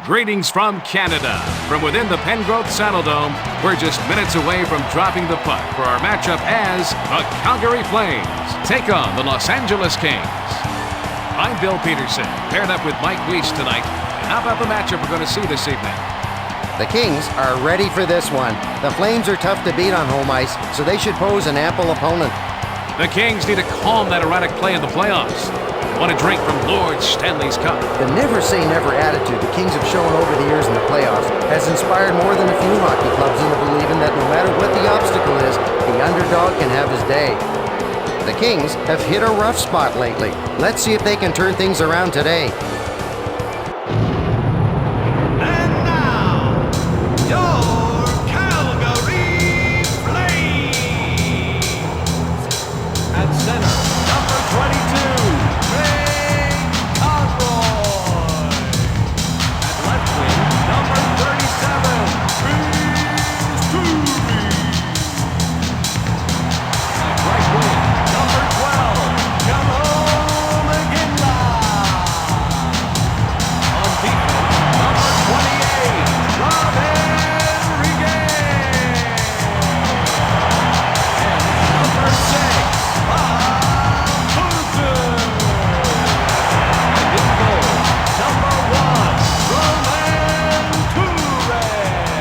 Greetings from Canada. From within the Pengrowth Saddledome, we're just minutes away from dropping the puck for our matchup as the Calgary Flames take on the Los Angeles Kings. I'm Bill Peterson, paired up with Mike Weiss tonight. And how about the matchup we're going to see this evening? The Kings are ready for this one. The Flames are tough to beat on home ice, so they should pose an ample opponent. The Kings need to calm that erratic play in the playoffs. Want a drink from Lord Stanley's Cup. The never-say-never attitude the Kings have shown over the years in the playoffs has inspired more than a few hockey clubs into believing that no matter what the obstacle is, the underdog can have his day. The Kings have hit a rough spot lately. Let's see if they can turn things around today. And now, your Calgary Flames. At center, number 22.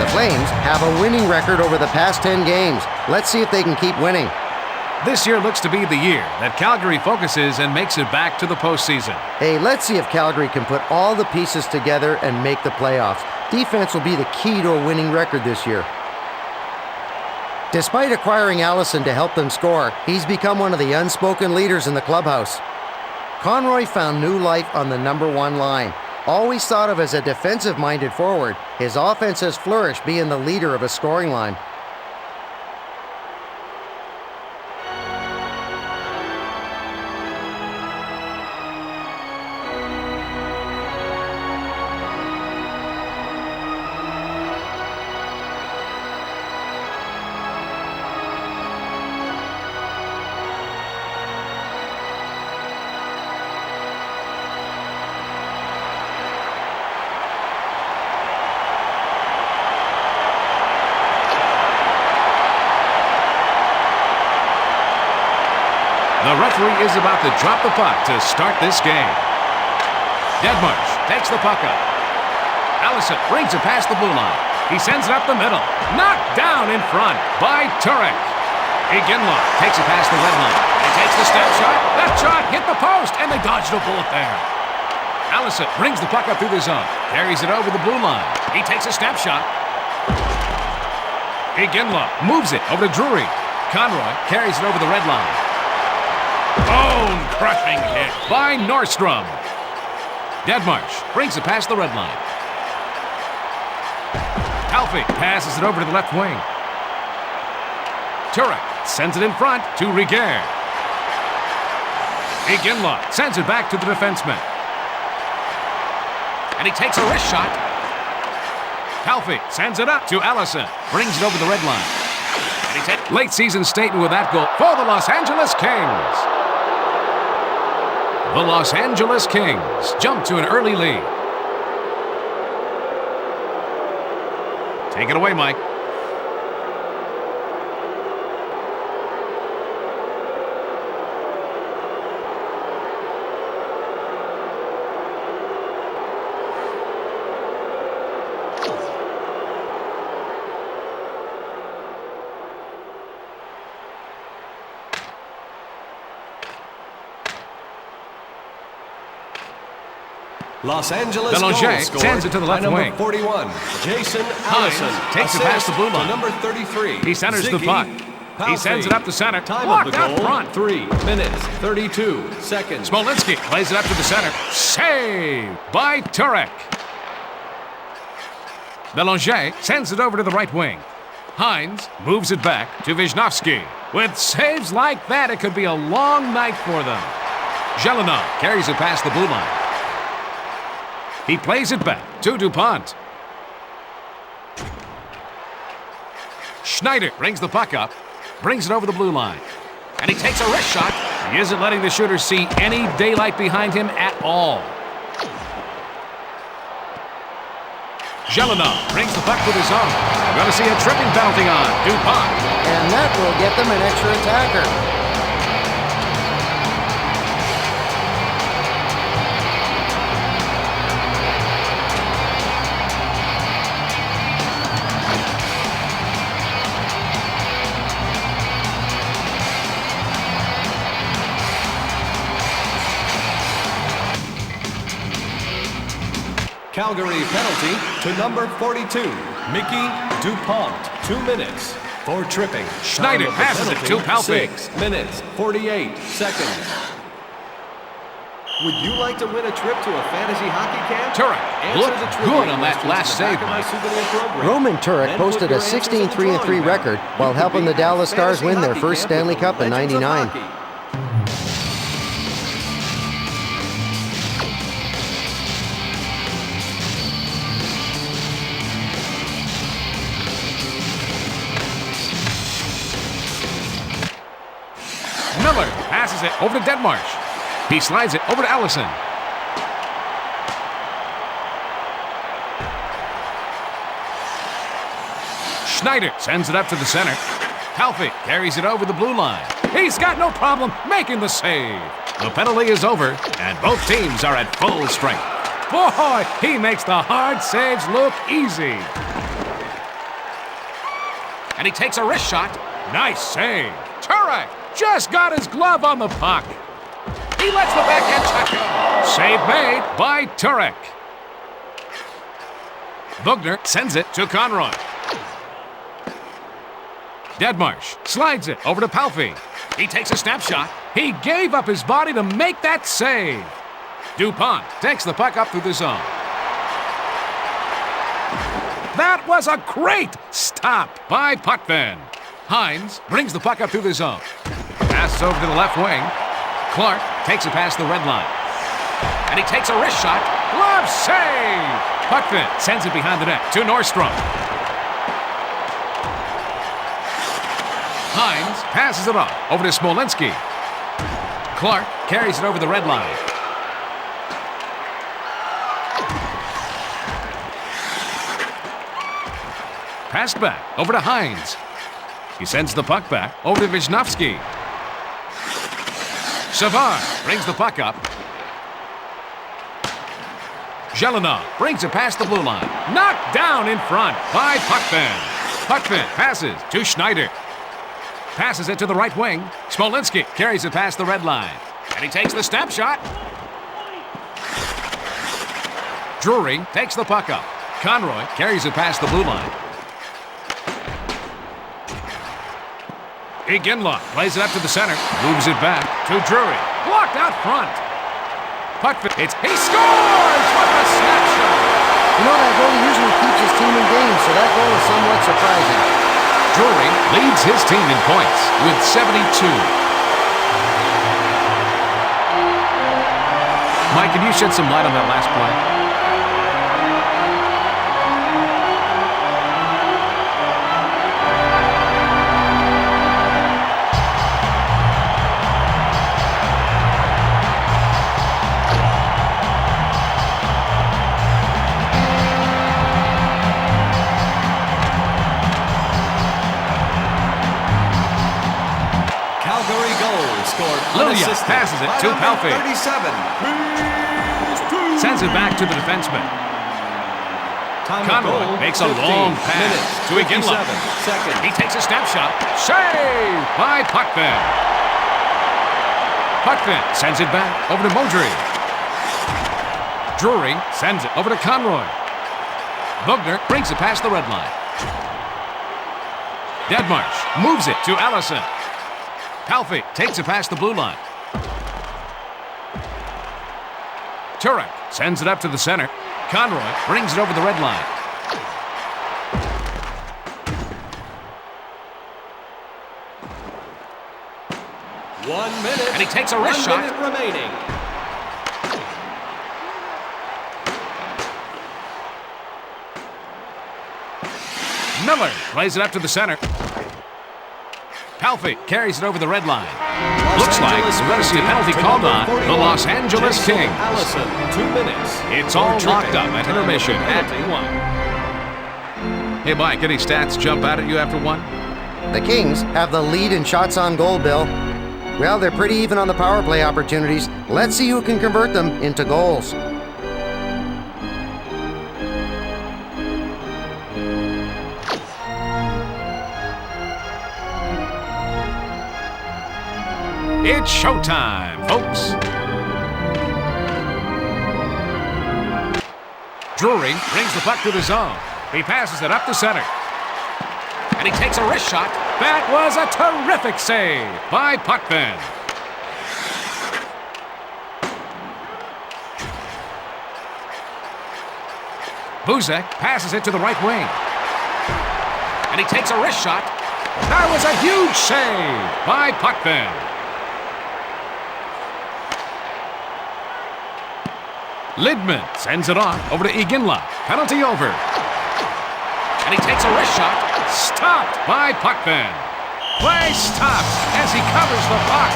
Flames have a winning record over the past 10 games. Let's see if they can keep winning. This year looks to be the year that Calgary focuses and makes it back to the postseason. Hey, let's see if Calgary can put all the pieces together and make the playoffs. Defense will be the key to a winning record this year. Despite acquiring Allison to help them score, he's become one of the unspoken leaders in the clubhouse. Conroy found new life on the number 1 line. Always thought of as a defensive-minded forward, his offense has flourished being the leader of a scoring line. The referee is about to drop the puck to start this game. Deadmarsh takes the puck up. Allison brings it past the blue line. He sends it up the middle. Knocked down in front by Turek. Iginla takes it past the red line. He takes the step shot. That shot hit the post, and they dodged a bullet there. Allison brings the puck up through the zone. Carries it over the blue line. He takes a step shot. Iginla moves it over to Drury. Conroy carries it over the red line. Bone-crushing hit by Nordstrom. Deadmarsh brings it past the red line. Alfie passes it over to the left wing. Turek sends it in front to Rigueur. Iginla sends it back to the defenseman. And he takes a wrist shot. Alfie sends it up to Allison. Brings it over the red line. And he late season statement with that goal for the Los Angeles Kings. The Los Angeles Kings jump to an early lead. Take it away, Mike. Los Angeles Belanger scored sends it to the left number wing. 41, Jason Allison. Hines takes it past the blue line. Number 33, He centers the Ziggy puck. Palfy. He sends it up the center. Time Blocked of the out goal, front. 3 minutes, 32 seconds. Smolinski plays it up to the center. Saved by Turek. Belanger sends it over to the right wing. Hines moves it back to Wisnowski. With saves like that, it could be a long night for them. Jelinov carries it past the blue line. He plays it back to DuPont. Schneider brings the puck up, brings it over the blue line. And he takes a wrist shot. He isn't letting the shooter see any daylight behind him at all. Jelena brings the puck to the zone. We're going to see a tripping penalty on DuPont. And that will get them an extra attacker. Calgary penalty to number 42, Mickey DuPont. 2 minutes for tripping. Schneider Time of the passes it penalty, to Palpy. 6 minutes, 48 seconds. Would you like to win a trip to a fantasy hockey camp? Turek looked good on that last save, Mike. Roman Turek posted a 16-3-3 record while helping the Dallas Stars win their first Stanley Cup in '99. Miller passes it over to Deadmarsh. He slides it over to Allison. Schneider sends it up to the center. Palpy carries it over the blue line. He's got no problem making the save. The penalty is over, and both teams are at full strength. Boy, he makes the hard saves look easy. And he takes a wrist shot. Nice save. Turek just got his glove on the puck. He lets the backhand shot go. Save made by Turek. Bugner sends it to Conroy. Deadmarsh slides it over to Palpy. He takes a snapshot. He gave up his body to make that save. DuPont takes the puck up through the zone. That was a great stop by Potvin. Hines brings the puck up through the zone. Passes over to the left wing. Clark takes it past the red line. And he takes a wrist shot. Glove save! Potvin sends it behind the net to Nordstrom. Hines passes it off over to Smolinski. Clark carries it over the red line. Passed back over to Hines. He sends the puck back over to Wisnowski. Savard brings the puck up. Jelena brings it past the blue line. Knocked down in front by Potvin. Potvin passes to Schneider. Passes it to the right wing. Smolinski carries it past the red line. And he takes the step shot. Drury takes the puck up. Conroy carries it past the blue line. Iginla plays it up to the center. Moves it back to Drury. Blocked out front. Potvin, he scores! What a snapshot! You know, that goalie usually keeps his team in games, so that goal is somewhat surprising. Drury leads his team in points with 72. Mike, can you shed some light on that last play? Lilia passes it to Palpy. Sends it back to the defenseman. Conroy makes a long pass to Iginla. He takes a snapshot. Save by Potvin. Potvin sends it back over to Modry. Drury sends it over to Conroy. Bugner brings it past the red line. Deadmarsh moves it to Allison. Palpy takes it past the blue line. Turek sends it up to the center. Conroy brings it over the red line. One minute. And he takes a wrist shot. 1 minute remaining. Miller plays it up to the center. Palpy carries it over the red line. Looks like we're going to see a penalty called on the Los Angeles Kings. Allison, 2 minutes. It's all locked up at intermission at 1. Hey, Mike, any stats jump out at you after one? The Kings have the lead in shots on goal, Bill. Well, they're pretty even on the power play opportunities. Let's see who can convert them into goals. It's showtime, folks. Drury brings the puck to the zone. He passes it up the center. And he takes a wrist shot. That was a terrific save by Puckman. Buzek passes it to the right wing. And he takes a wrist shot. That was a huge save by Puckman. Lidman sends it on over to Iginla. Penalty over. And he takes a wrist shot. Stopped by Puckman. Play stops as he covers the puck.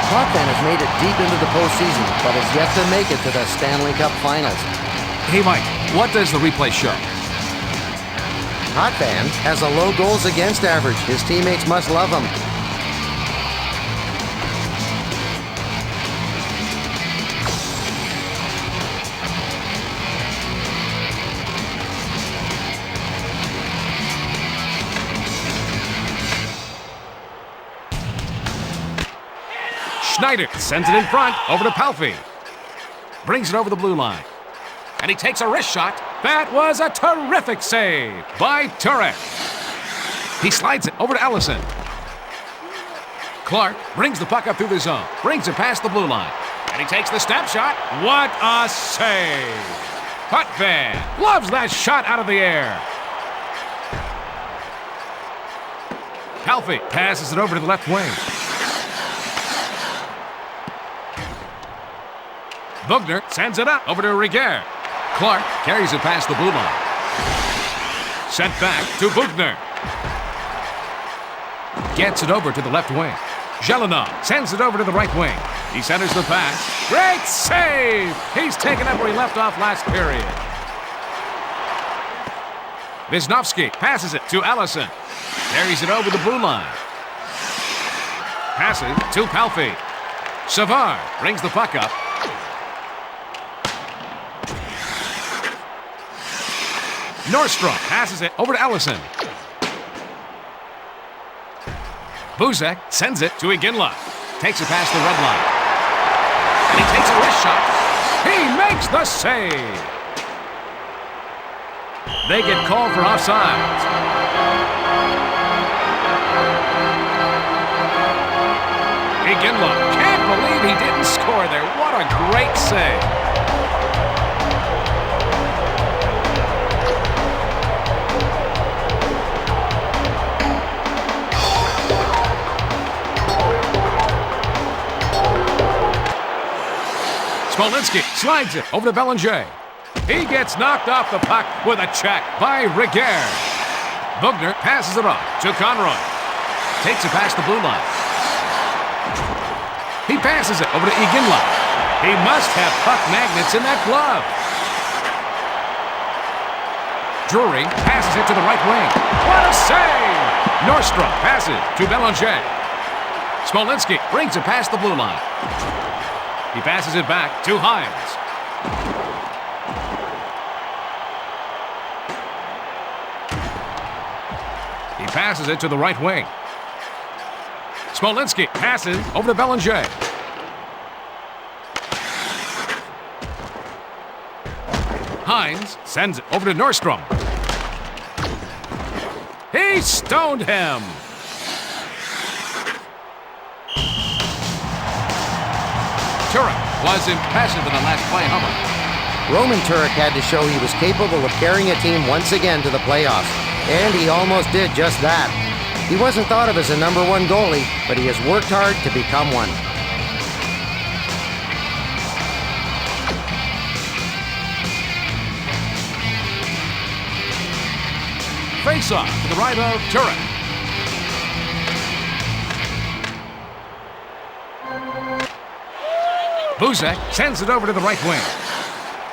Puckman has made it deep into the postseason, but has yet to make it to the Stanley Cup Finals. Hey, Mike, what does the replay show? Puckman has a low goals against average. His teammates must love him. Schneider sends it in front over to Palffy. Brings it over the blue line. And he takes a wrist shot. That was a terrific save by Turek. He slides it over to Ellison. Clark brings the puck up through the zone. Brings it past the blue line. And he takes the step shot. What a save! Puckman loves that shot out of the air. Palffy passes it over to the left wing. Bugner sends it up over to Rigueur. Clark carries it past the blue line. Sent back to Bugner. Gets it over to the left wing. Jelinov sends it over to the right wing. He centers the pass. Great save! He's taken up where he left off last period. Wisnowski passes it to Ellison. Carries it over the blue line. Passes to Palffy. Savard brings the puck up. Nordstrom passes it over to Ellison. Buzek sends it to Iginla. Takes it past the red line. And he takes a wrist shot. He makes the save. They get called for offsides. Iginla can't believe he didn't score there. What a great save. Smolinski slides it over to Bellinger. He gets knocked off the puck with a check by Rigueur. Bugner passes it off to Conroy. Takes it past the blue line. He passes it over to Iginla. He must have puck magnets in that glove. Drury passes it to the right wing. What a save! Nordstrom passes to Bellinger. Smolinski brings it past the blue line. He passes it back to Hines. He passes it to the right wing. Smolinski passes over to Bellinger. Hines sends it over to Nordstrom. He stoned him. Turek was impressive in the last play, Hummer. Roman Turek had to show he was capable of carrying a team once again to the playoffs, and he almost did just that. He wasn't thought of as a number one goalie, but he has worked hard to become one. Face-off to the right of Turek. Buzek sends it over to the right wing.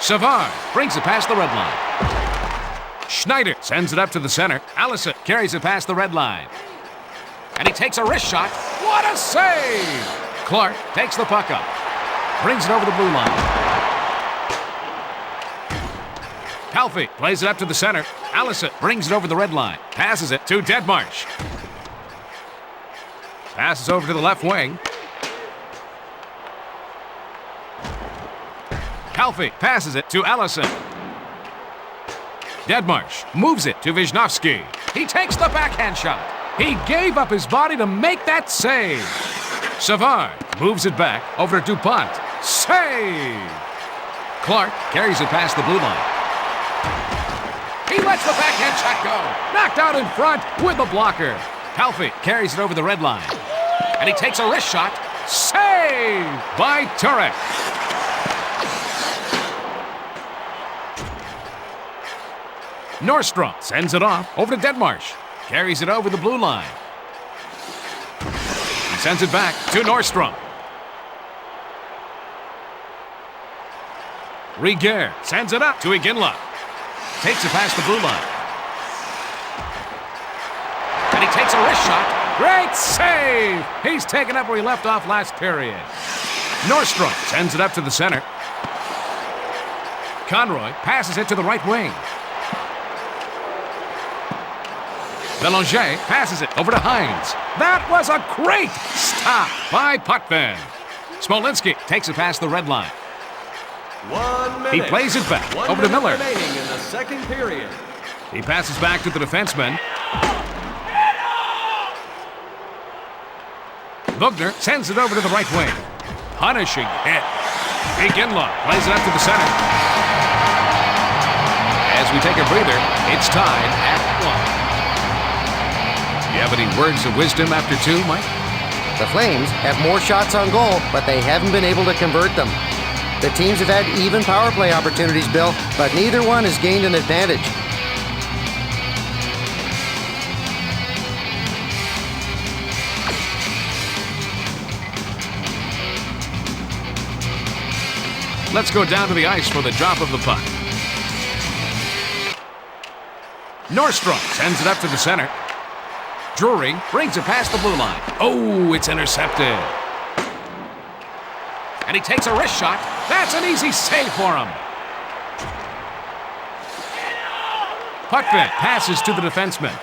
Savard brings it past the red line. Schneider sends it up to the center. Allison carries it past the red line. And he takes a wrist shot. What a save! Clark takes the puck up. Brings it over the blue line. Palffy plays it up to the center. Allison brings it over the red line. Passes it to Deadmarsh. Passes over to the left wing. Palffy passes it to Allison. Deadmarsh moves it to Wisniewski. He takes the backhand shot. He gave up his body to make that save. Savard moves it back over to DuPont. Save! Clark carries it past the blue line. He lets the backhand shot go. Knocked out in front with the blocker. Palffy carries it over the red line. And he takes a wrist shot. Save by Turek. Nordstrom sends it off over to Deadmarsh. Carries it over the blue line. He sends it back to Nordstrom. Rieger sends it up to Iginla. Takes it past the blue line. And he takes a wrist shot. Great save! He's taken up where he left off last period. Nordstrom sends it up to the center. Conroy passes it to the right wing. Belanger passes it over to Hines. That was a great stop by Potvin. Smolinski takes it past the red line. 1 minute. He plays it back over to Miller. Remaining in the second period. He passes back to the defenseman. Bugner sends it over to the right wing. Punishing hit. Iginla plays it up to the center. As we take a breather, it's tied at 1. You have any words of wisdom after 2, Mike? The Flames have more shots on goal, but they haven't been able to convert them. The teams have had even power play opportunities, Bill, but neither one has gained an advantage. Let's go down to the ice for the drop of the puck. Nordstrom sends it up to the center. Drury brings it past the blue line. Oh, it's intercepted. And he takes a wrist shot. That's an easy save for him. Potvin passes to the defenseman.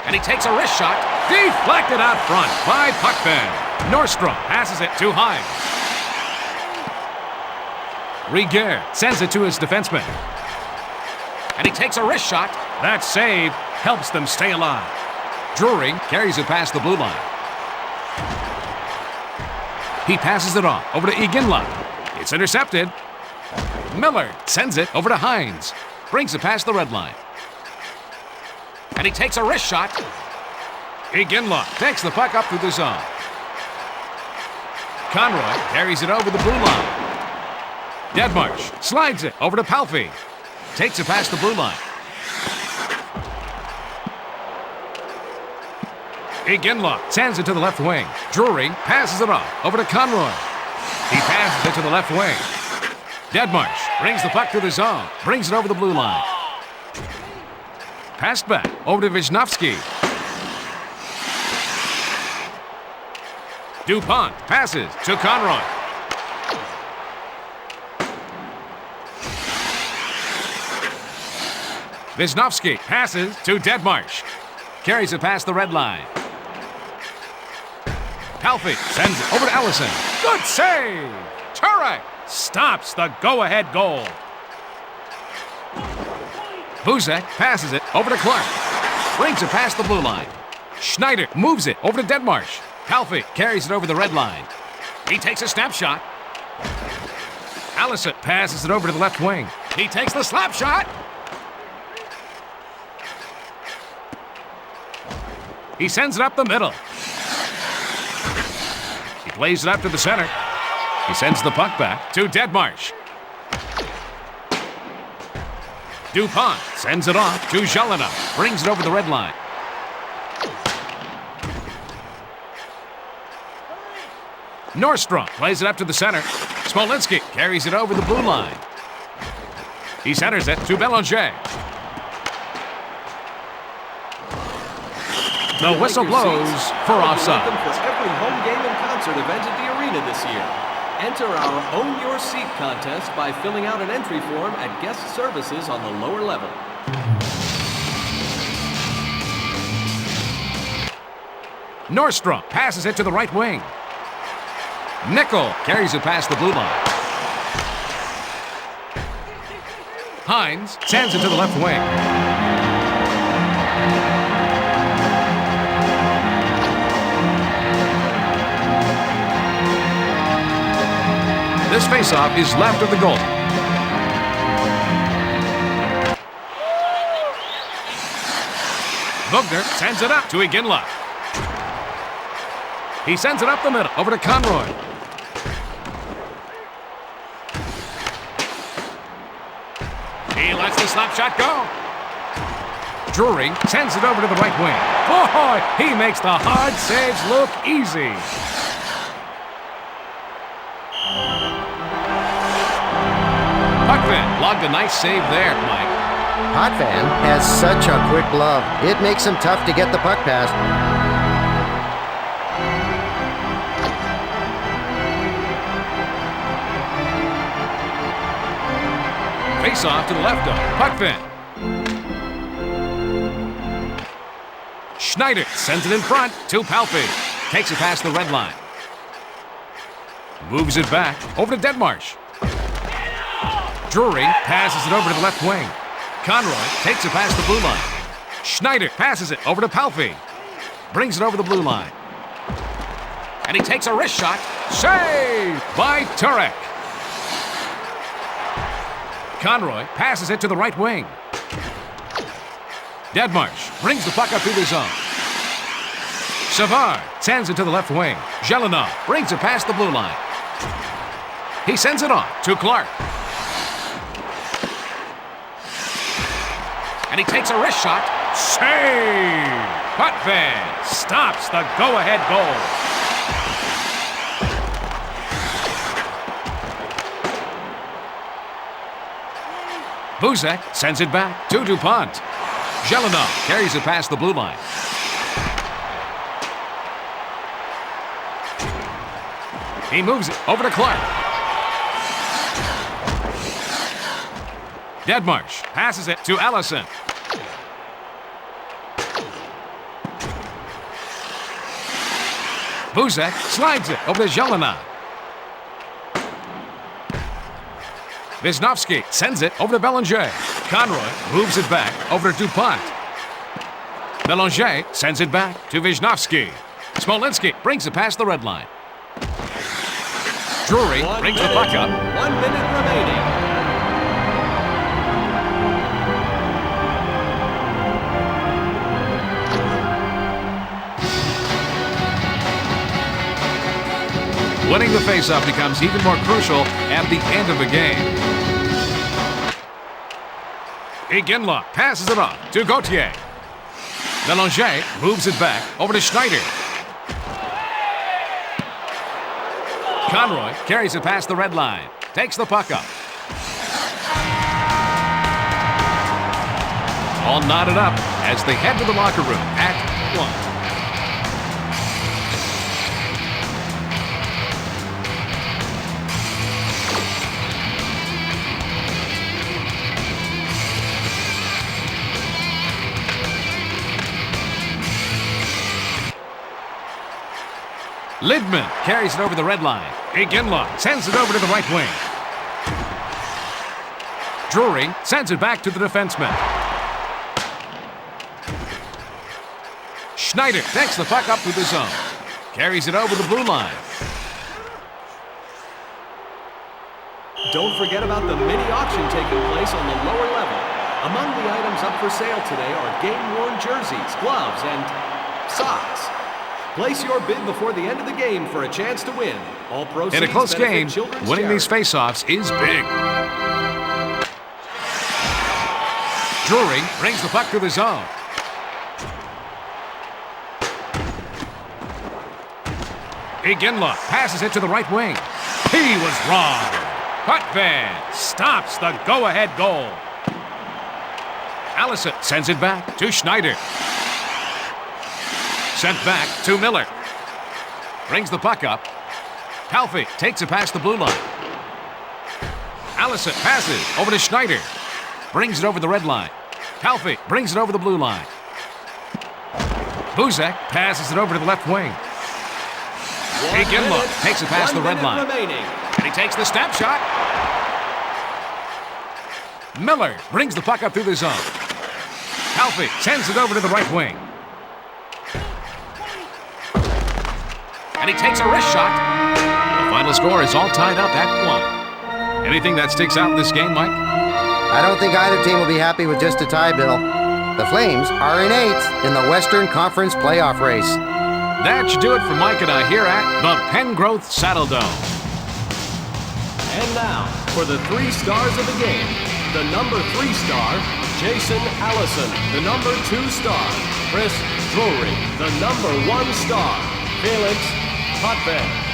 And he takes a wrist shot. Deflected out front by Potvin. Nordstrom passes it to Hines. Rieger sends it to his defenseman. And he takes a wrist shot. That save helps them stay alive. Drury carries it past the blue line. He passes it on over to Iginla. It's intercepted. Miller sends it over to Hines. Brings it past the red line. And he takes a wrist shot. Iginla takes the puck up through the zone. Conroy carries it over the blue line. Deadmarsh slides it over to Palffy. Takes it past the blue line. Iginla sends it to the left wing. Drury passes it off over to Conroy. He passes it to the left wing. Deadmarsh brings the puck to the zone. Brings it over the blue line. Passed back over to Wisniewski. DuPont passes to Conroy. Wisniewski passes to Deadmarsh. Carries it past the red line. Palffy sends it over to Allison. Good save! Turek stops the go-ahead goal. Buzek passes it over to Clark. Brings it past the blue line. Schneider moves it over to Deadmarsh. Palffy carries it over the red line. He takes a snapshot. Allison passes it over to the left wing. He takes the slap shot. He sends it up the middle. He plays it up to the center. He sends the puck back to Deadmarsh. DuPont sends it off to Jalina. Brings it over the red line. Nordstrom plays it up to the center. Smolinski carries it over the blue line. He centers it to Belanger. The whistle blows for offside. For every home game and concert event at the arena this year. Enter our Own Your Seat contest by filling out an entry form at guest services on the lower level. Nordstrom passes it to the right wing. Nickel carries it past the blue line. Hines sends it to the left wing. This faceoff is left of the goal. Bugner sends it up to Iginla. He sends it up the middle, over to Conroy. He lets the slap shot go. Drury sends it over to the right wing. Boy, he makes the hard saves look easy. Potvin logged a nice save there, Mike. Potvin has such a quick glove. It makes him tough to get the puck past. Face off to the left of Potvin. Schneider sends it in front to Palpy. Takes it past the red line. Moves it back over to Deadmarsh. Drury passes it over to the left wing. Conroy takes it past the blue line. Schneider passes it over to Palpy. Brings it over the blue line. And he takes a wrist shot. Saved by Turek. Conroy passes it to the right wing. Deadmarsh brings the puck up through the zone. Savard sends it to the left wing. Jelinov brings it past the blue line. He sends it on to Clark. And he takes a wrist shot. Save! Potvin stops the go-ahead goal. Buzek sends it back to DuPont. Jelinov carries it past the blue line. He moves it over to Clark. Deadmarsh passes it to Allison. Buzek slides it over to Jelinov. Wisnowski sends it over to Belanger. Conroy moves it back over to DuPont. Belanger sends it back to Wisnowski. Smolinski brings it past the red line. Drury brings the puck up. 1 minute remaining. Winning the faceoff becomes even more crucial at the end of the game. Iginla passes it off to Gauthier. Belanger moves it back over to Schneider. Conroy carries it past the red line. Takes the puck up. All knotted up as they head to the locker room at 1. Lidman carries it over the red line. Iginla sends it over to the right wing. Drury sends it back to the defenseman. Schneider takes the puck up through the zone. Carries it over the blue line. Don't forget about the mini auction taking place on the lower level. Among the items up for sale today are game-worn jerseys, gloves, and socks. Place your bid before the end of the game for a chance to win. All proceeds in a close game, benefit children's winning charities. these faceoffs is big. Drury brings the puck to the zone. Iginla passes it to the right wing. He was wrong. Potvin stops the go-ahead goal. Allison sends it back to Schneider. Sent back to Miller. Brings the puck up. Palffy takes it past the blue line. Allison passes over to Schneider. Brings it over the red line. Palffy brings it over the blue line. Buzek passes it over to the left wing. Iginla takes it past the red line. And he takes the step shot. Miller brings the puck up through the zone. Palffy sends it over to the right wing. And he takes a wrist shot. The final score is all tied up at 1. Anything that sticks out in this game, Mike? I don't think either team will be happy with just a tie, Bill. The Flames are in 8th in the Western Conference playoff race. That should do it for Mike and I here at the Pengrowth Saddle Dome. And now, for the 3 stars of the game, the number 3 star, Jason Allison. The number 2 star, Chris Drury. The number 1 star, Felix Potvin.